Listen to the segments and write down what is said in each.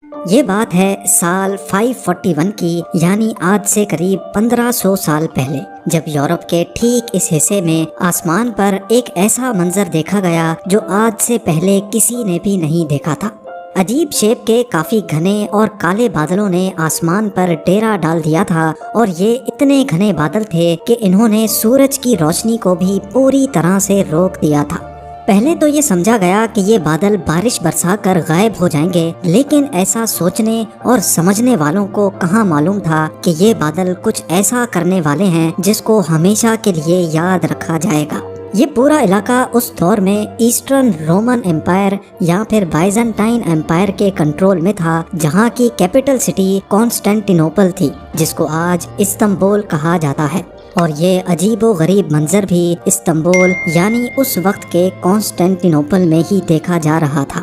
یہ بات ہے سال 541 کی، یعنی آج سے قریب 1500 سال پہلے، جب یورپ کے ٹھیک اس حصے میں آسمان پر ایک ایسا منظر دیکھا گیا جو آج سے پہلے کسی نے بھی نہیں دیکھا تھا۔ عجیب شیپ کے کافی گھنے اور کالے بادلوں نے آسمان پر ڈیرا ڈال دیا تھا، اور یہ اتنے گھنے بادل تھے کہ انہوں نے سورج کی روشنی کو بھی پوری طرح سے روک دیا تھا۔ پہلے تو یہ سمجھا گیا کہ یہ بادل بارش برسا کر غائب ہو جائیں گے، لیکن ایسا سوچنے اور سمجھنے والوں کو کہاں معلوم تھا کہ یہ بادل کچھ ایسا کرنے والے ہیں جس کو ہمیشہ کے لیے یاد رکھا جائے گا۔ یہ پورا علاقہ اس دور میں ایسٹرن رومن امپائر یا پھر بائزنٹائن امپائر کے کنٹرول میں تھا، جہاں کی کیپٹل سٹی کانسٹینٹینوپل تھی، جس کو آج استنبول کہا جاتا ہے۔ اور یہ عجیب و غریب منظر بھی استنبول یعنی اس وقت کے کانسٹینٹینوپل میں ہی دیکھا جا رہا تھا۔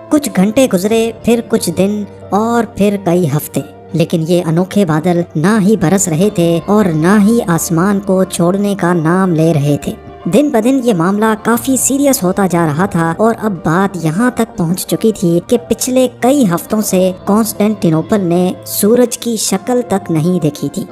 کچھ گھنٹے گزرے، پھر کچھ دن، اور پھر کئی ہفتے، لیکن یہ انوکھے بادل نہ ہی برس رہے تھے اور نہ ہی آسمان کو چھوڑنے کا نام لے رہے تھے۔ دن بدن یہ معاملہ کافی سیریس ہوتا جا رہا تھا، اور اب بات یہاں تک پہنچ چکی تھی کہ پچھلے کئی ہفتوں سے کانسٹینٹینوپل نے سورج کی شکل تک نہیں دیکھی تھی۔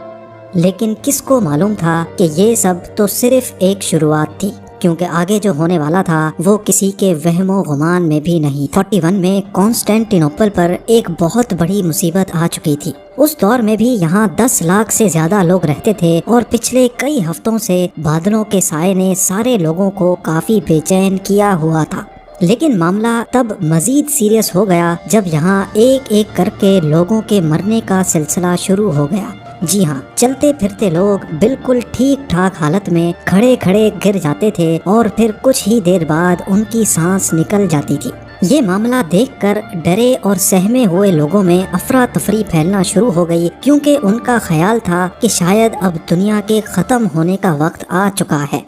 لیکن کس کو معلوم تھا کہ یہ سب تو صرف ایک شروعات تھی، کیونکہ آگے جو ہونے والا تھا وہ کسی کے وہم و گمان میں بھی نہیں۔ 41 میں کانسٹینٹینوپل پر ایک بہت بڑی مصیبت آ چکی تھی۔ اس دور میں بھی یہاں 10 لاکھ سے زیادہ لوگ رہتے تھے، اور پچھلے کئی ہفتوں سے بادلوں کے سائے نے سارے لوگوں کو کافی بے چین کیا ہوا تھا۔ لیکن معاملہ تب مزید سیریس ہو گیا جب یہاں ایک ایک کر کے لوگوں کے مرنے کا سلسلہ شروع ہو گیا۔ جی ہاں، چلتے پھرتے لوگ بالکل ٹھیک ٹھاک حالت میں کھڑے کھڑے گر جاتے تھے، اور پھر کچھ ہی دیر بعد ان کی سانس نکل جاتی تھی۔ یہ معاملہ دیکھ کر ڈرے اور سہمے ہوئے لوگوں میں افراتفری پھیلنا شروع ہو گئی، کیونکہ ان کا خیال تھا کہ شاید اب دنیا کے ختم ہونے کا وقت آ چکا ہے۔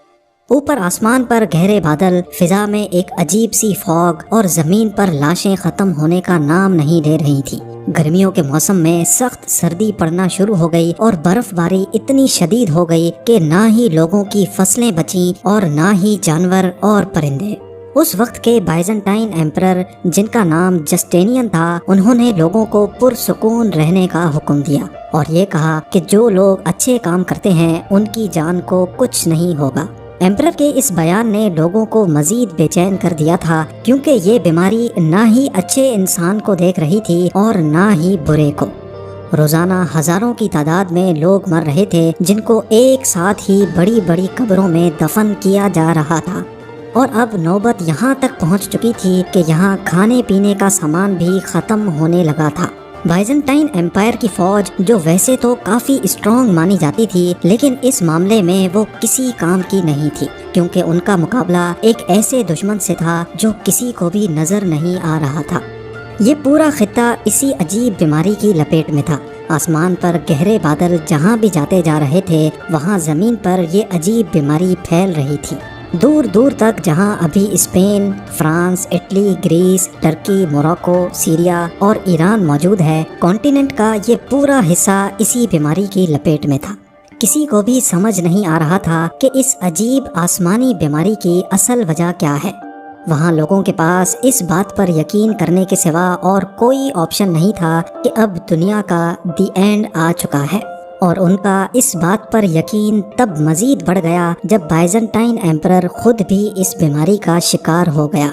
اوپر آسمان پر گہرے بادل، فضا میں ایک عجیب سی فوگ، اور زمین پر لاشیں ختم ہونے کا نام نہیں لے رہی تھی۔ گرمیوں کے موسم میں سخت سردی پڑنا شروع ہو گئی، اور برف باری اتنی شدید ہو گئی کہ نہ ہی لوگوں کی فصلیں بچیں اور نہ ہی جانور اور پرندے۔ اس وقت کے بائزنٹائن ایمپرر، جن کا نام جسٹینین تھا، انہوں نے لوگوں کو پرسکون رہنے کا حکم دیا، اور یہ کہا کہ جو لوگ اچھے کام کرتے ہیں ان کی جان کو کچھ نہیں ہوگا۔ ایمپرر کے اس بیان نے لوگوں کو مزید بے چین کر دیا تھا، کیونکہ یہ بیماری نہ ہی اچھے انسان کو دیکھ رہی تھی اور نہ ہی برے کو۔ روزانہ ہزاروں کی تعداد میں لوگ مر رہے تھے، جن کو ایک ساتھ ہی بڑی بڑی قبروں میں دفن کیا جا رہا تھا۔ اور اب نوبت یہاں تک پہنچ چکی تھی کہ یہاں کھانے پینے کا سامان بھی ختم ہونے لگا تھا۔ بائزنٹائن امپائر کی فوج، جو ویسے تو کافی اسٹرانگ مانی جاتی تھی، لیکن اس معاملے میں وہ کسی کام کی نہیں تھی، کیونکہ ان کا مقابلہ ایک ایسے دشمن سے تھا جو کسی کو بھی نظر نہیں آ رہا تھا۔ یہ پورا خطہ اسی عجیب بیماری کی لپیٹ میں تھا۔ آسمان پر گہرے بادل جہاں بھی جاتے جا رہے تھے، وہاں زمین پر یہ عجیب بیماری پھیل رہی تھی۔ دور دور تک جہاں ابھی Spain, France, Italy, Greece, Turkey, Morocco, Syria اور ایران موجود ہے، کانٹیننٹ کا یہ پورا حصہ اسی بیماری کی لپیٹ میں تھا۔ کسی کو بھی سمجھ نہیں آ رہا تھا کہ اس عجیب آسمانی بیماری کی اصل وجہ کیا ہے۔ وہاں لوگوں کے پاس اس بات پر یقین کرنے کے سوا اور کوئی آپشن نہیں تھا کہ اب دنیا کا دی اینڈ آ چکا ہے، اور ان کا اس بات پر یقین تب مزید بڑھ گیا جب بائزنٹائن ایمپرر خود بھی اس بیماری کا شکار ہو گیا۔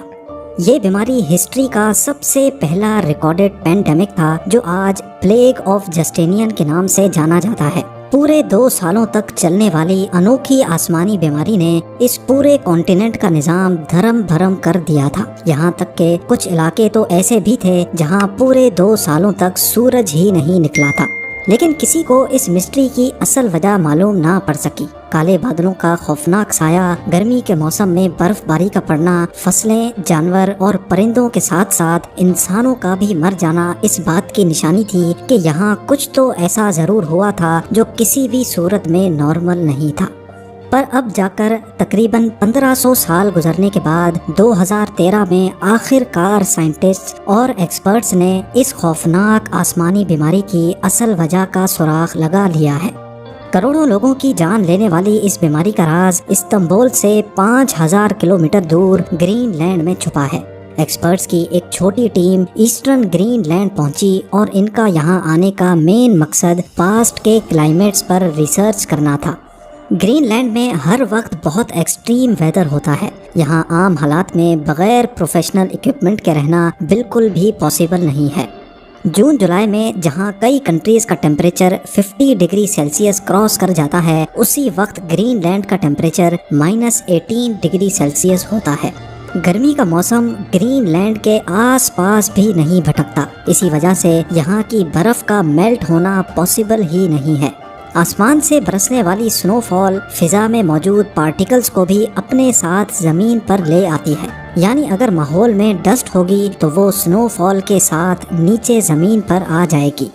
یہ بیماری ہسٹری کا سب سے پہلا ریکارڈڈ پینڈیمک تھا، جو آج پلیگ آف جسٹینین کے نام سے جانا جاتا ہے۔ پورے 2 سالوں تک چلنے والی انوکھی آسمانی بیماری نے اس پورے کانٹیننٹ کا نظام دھرم بھرم کر دیا تھا، یہاں تک کہ کچھ علاقے تو ایسے بھی تھے جہاں پورے 2 سالوں تک سورج ہی نہیں نکلا تھا۔ لیکن کسی کو اس مسٹری کی اصل وجہ معلوم نہ پڑ سکی۔ کالے بادلوں کا خوفناک سایہ، گرمی کے موسم میں برف باری کا پڑنا، فصلیں، جانور اور پرندوں کے ساتھ ساتھ انسانوں کا بھی مر جانا اس بات کی نشانی تھی کہ یہاں کچھ تو ایسا ضرور ہوا تھا جو کسی بھی صورت میں نارمل نہیں تھا۔ پر اب جا کر تقریباً 1500 سال گزرنے کے بعد 2013 میں آخر کار سائنٹسٹ اور ایکسپرٹس نے اس خوفناک آسمانی بیماری کی اصل وجہ کا سراغ لگا لیا ہے۔ کروڑوں لوگوں کی جان لینے والی اس بیماری کا راز استنبول سے 5000 کلومیٹر دور گرین لینڈ میں چھپا ہے۔ ایکسپرٹس کی ایک چھوٹی ٹیم ایسٹرن گرین لینڈ پہنچی اور ان کا یہاں آنے کا مین مقصد پاسٹ کے کلائمیٹس پر ریسرچ کرنا تھا۔ گرین لینڈ میں ہر وقت بہت ایکسٹریم ویدر ہوتا ہے۔ یہاں عام حالات میں بغیر پروفیشنل اکوپمنٹ کے رہنا بالکل بھی پاسبل نہیں ہے۔ جون جولائی میں جہاں کئی کنٹریز کا ٹیمپریچر 50 ڈگری سیلسیس کراس کر جاتا ہے، اسی وقت گرین لینڈ کا ٹیمپریچر -18 ڈگری سیلسیس ہوتا ہے۔ گرمی کا موسم گرین لینڈ کے آس پاس بھی نہیں بھٹکتا، اسی وجہ سے یہاں کی برف کا میلٹ ہونا پاسبل ہی نہیں ہے۔ آسمان سے برسنے والی سنو فال فضا میں موجود پارٹیکلز کو بھی اپنے ساتھ زمین پر لے آتی ہے، یعنی اگر ماحول میں ڈسٹ ہوگی تو وہ سنو فال کے ساتھ نیچے زمین پر آ جائے گی۔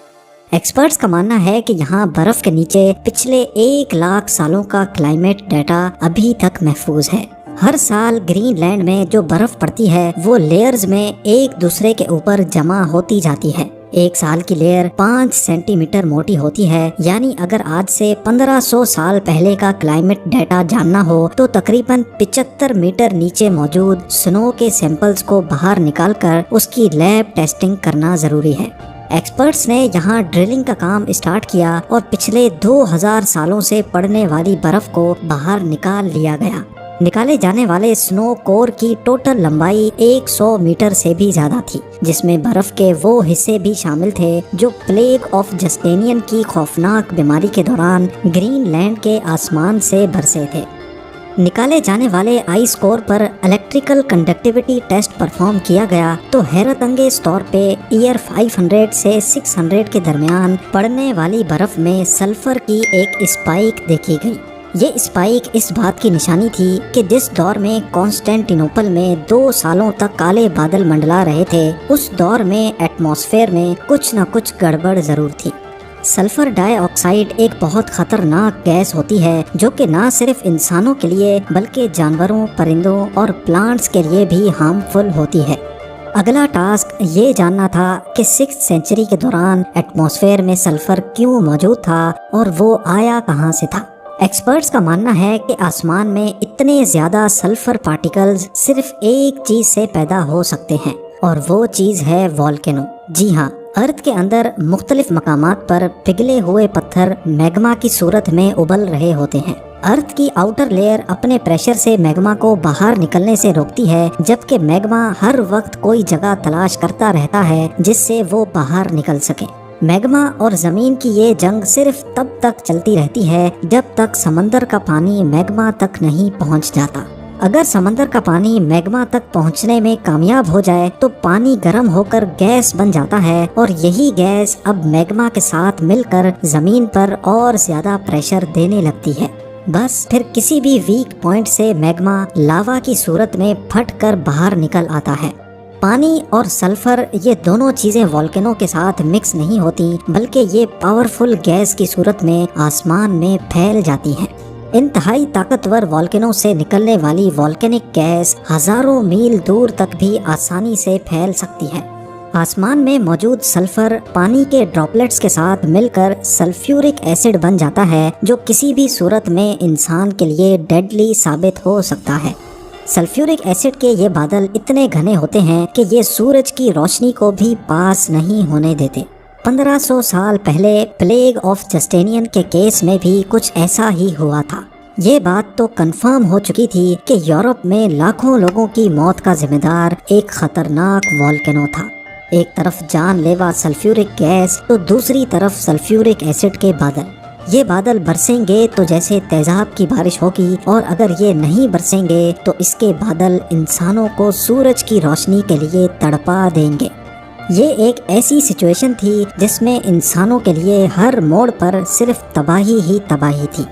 ایکسپرٹس کا ماننا ہے کہ یہاں برف کے نیچے پچھلے 1 لاکھ سالوں کا کلائمیٹ ڈیٹا ابھی تک محفوظ ہے۔ ہر سال گرین لینڈ میں جو برف پڑتی ہے وہ لیئرز میں ایک دوسرے کے اوپر جمع ہوتی جاتی ہے۔ 1 سال کی لیئر 5 سینٹی میٹر موٹی ہوتی ہے، یعنی اگر آج سے 1500 سال پہلے کا کلائمیٹ ڈیٹا جاننا ہو تو تقریباً 75 میٹر نیچے موجود سنو کے سیمپلز کو باہر نکال کر اس کی لیب ٹیسٹنگ کرنا ضروری ہے۔ ایکسپرٹس نے یہاں ڈرلنگ کا کام اسٹارٹ کیا اور پچھلے 2000 سالوں سے پڑنے والی برف کو باہر نکال لیا گیا۔ نکالے جانے والے سنو کور کی ٹوٹل لمبائی 100 میٹر سے بھی زیادہ تھی، جس میں برف کے وہ حصے بھی شامل تھے جو پلیگ آف جسٹینین کی خوفناک بیماری کے دوران گرین لینڈ کے آسمان سے برسے تھے۔ نکالے جانے والے آئس کور پر الیکٹریکل کنڈکٹیوٹی ٹیسٹ پرفارم کیا گیا تو حیرت انگیز طور پہ ایئر 500 سے 600 کے درمیان پڑنے والی برف میں سلفر کی ایک اسپائک دیکھی گئی۔ یہ اسپائک اس بات کی نشانی تھی کہ جس دور میں کانسٹینٹینوپل میں 2 سالوں تک کالے بادل منڈلا رہے تھے، اس دور میں ایٹماسفیئر میں کچھ نہ کچھ گڑبڑ ضرور تھی۔ سلفر ڈائی آکسائڈ ایک بہت خطرناک گیس ہوتی ہے جو کہ نہ صرف انسانوں کے لیے بلکہ جانوروں، پرندوں اور پلانٹس کے لیے بھی ہارمفل ہوتی ہے۔ اگلا ٹاسک یہ جاننا تھا کہ 6th سینچری کے دوران ایٹماسفیئر میں سلفر کیوں موجود تھا اور وہ آیا کہاں سے تھا۔ ایکسپرٹس کا ماننا ہے کہ آسمان میں اتنے زیادہ سلفر پارٹیکلز صرف ایک چیز سے پیدا ہو سکتے ہیں، اور وہ چیز ہے والکینو۔ جی ہاں، ارتھ کے اندر مختلف مقامات پر پگھلے ہوئے پتھر میگما کی صورت میں ابل رہے ہوتے ہیں۔ ارتھ کی آؤٹر لیئر اپنے پریشر سے میگما کو باہر نکلنے سے روکتی ہے، جبکہ میگما ہر وقت کوئی جگہ تلاش کرتا رہتا ہے جس سے وہ باہر نکل سکے۔ میگما اور زمین کی یہ جنگ صرف تب تک چلتی رہتی ہے جب تک سمندر کا پانی میگما تک نہیں پہنچ جاتا۔ اگر سمندر کا پانی میگما تک پہنچنے میں کامیاب ہو جائے تو پانی گرم ہو کر گیس بن جاتا ہے، اور یہی گیس اب میگما کے ساتھ مل کر زمین پر اور زیادہ پریشر دینے لگتی ہے۔ بس پھر کسی بھی ویک پوائنٹ سے میگما لاوا کی صورت میں پھٹ کر باہر نکل آتا ہے۔ پانی اور سلفر یہ دونوں چیزیں والکینو کے ساتھ مکس نہیں ہوتی، بلکہ یہ پاورفل گیس کی صورت میں آسمان میں پھیل جاتی ہیں۔ انتہائی طاقتور والکینو سے نکلنے والی والکینک گیس ہزاروں میل دور تک بھی آسانی سے پھیل سکتی ہے۔ آسمان میں موجود سلفر پانی کے ڈراپلٹس کے ساتھ مل کر سلفیورک ایسڈ بن جاتا ہے، جو کسی بھی صورت میں انسان کے لیے ڈیڈلی ثابت ہو سکتا ہے۔ سلفیورک ایسڈ کے یہ بادل اتنے گھنے ہوتے ہیں کہ یہ سورج کی روشنی کو بھی پاس نہیں ہونے دیتے۔ 1500 سال پہلے پلیگ آف جسٹینین کے کیس میں بھی کچھ ایسا ہی ہوا تھا۔ یہ بات تو کنفرم ہو چکی تھی کہ یورپ میں لاکھوں لوگوں کی موت کا ذمہ دار ایک خطرناک والکینو تھا۔ ایک طرف جان لیوا سلفیورک گیس تو دوسری طرف سلفیورک ایسڈ کے بادل۔ یہ بادل برسیں گے تو جیسے تیزاب کی بارش ہوگی، اور اگر یہ نہیں برسیں گے تو اس کے بادل انسانوں کو سورج کی روشنی کے لیے تڑپا دیں گے۔ یہ ایک ایسی سچویشن تھی جس میں انسانوں کے لیے ہر موڑ پر صرف تباہی ہی تباہی تھی۔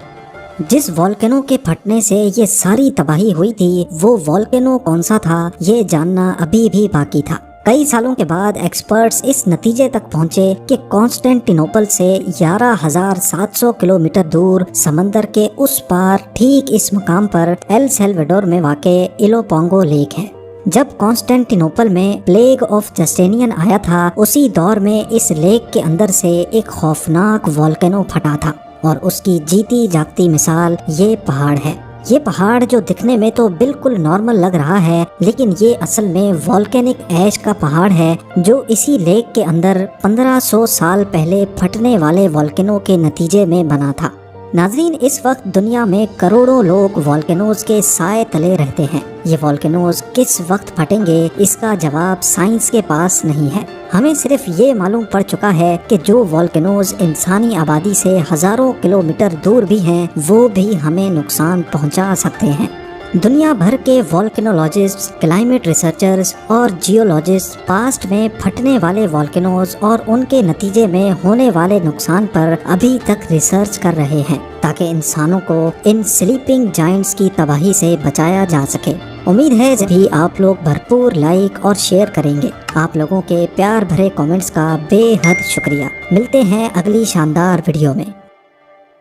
جس والکینو کے پھٹنے سے یہ ساری تباہی ہوئی تھی، وہ والکینو کون سا تھا یہ جاننا ابھی بھی باقی تھا۔ کئی سالوں کے بعد ایکسپرٹس اس نتیجے تک پہنچے کہ کانسٹینٹینوپل سے 11,700 کلومیٹر دور سمندر کے اس پار ٹھیک اس مقام پر ایل سیلویڈور میں واقع ایلوپونگو لیک ہے۔ جب کانسٹینٹینوپل میں پلیگ آف جسٹینین آیا تھا، اسی دور میں اس لیک کے اندر سے ایک خوفناک والکینو پھٹا تھا، اور اس کی جیتی جاگتی مثال یہ پہاڑ ہے۔ یہ پہاڑ جو دکھنے میں تو بالکل نارمل لگ رہا ہے، لیکن یہ اصل میں والکینک ایش کا پہاڑ ہے جو اسی لیک کے اندر 1500 سال پہلے پھٹنے والے والکینو کے نتیجے میں بنا تھا۔ ناظرین، اس وقت دنیا میں کروڑوں لوگ والکینوز کے سائے تلے رہتے ہیں۔ یہ والکینوز کس وقت پھٹیں گے اس کا جواب سائنس کے پاس نہیں ہے۔ ہمیں صرف یہ معلوم پڑ چکا ہے کہ جو والکینوز انسانی آبادی سے ہزاروں کلومیٹر دور بھی ہیں وہ بھی ہمیں نقصان پہنچا سکتے ہیں۔ دنیا بھر کے والکینولوجسٹ، کلائمیٹ ریسرچرز اور جیولوجسٹ پاسٹ میں پھٹنے والے والکینوز اور ان کے نتیجے میں ہونے والے نقصان پر ابھی تک ریسرچ کر رہے ہیں تاکہ انسانوں کو ان سلیپنگ جائنٹس کی تباہی سے بچایا جا سکے۔ امید ہے بھی آپ لوگ بھرپور لائک اور شیئر کریں گے۔ آپ لوگوں کے پیار بھرے کامنٹس کا بے حد شکریہ۔ ملتے ہیں اگلی شاندار ویڈیو میں۔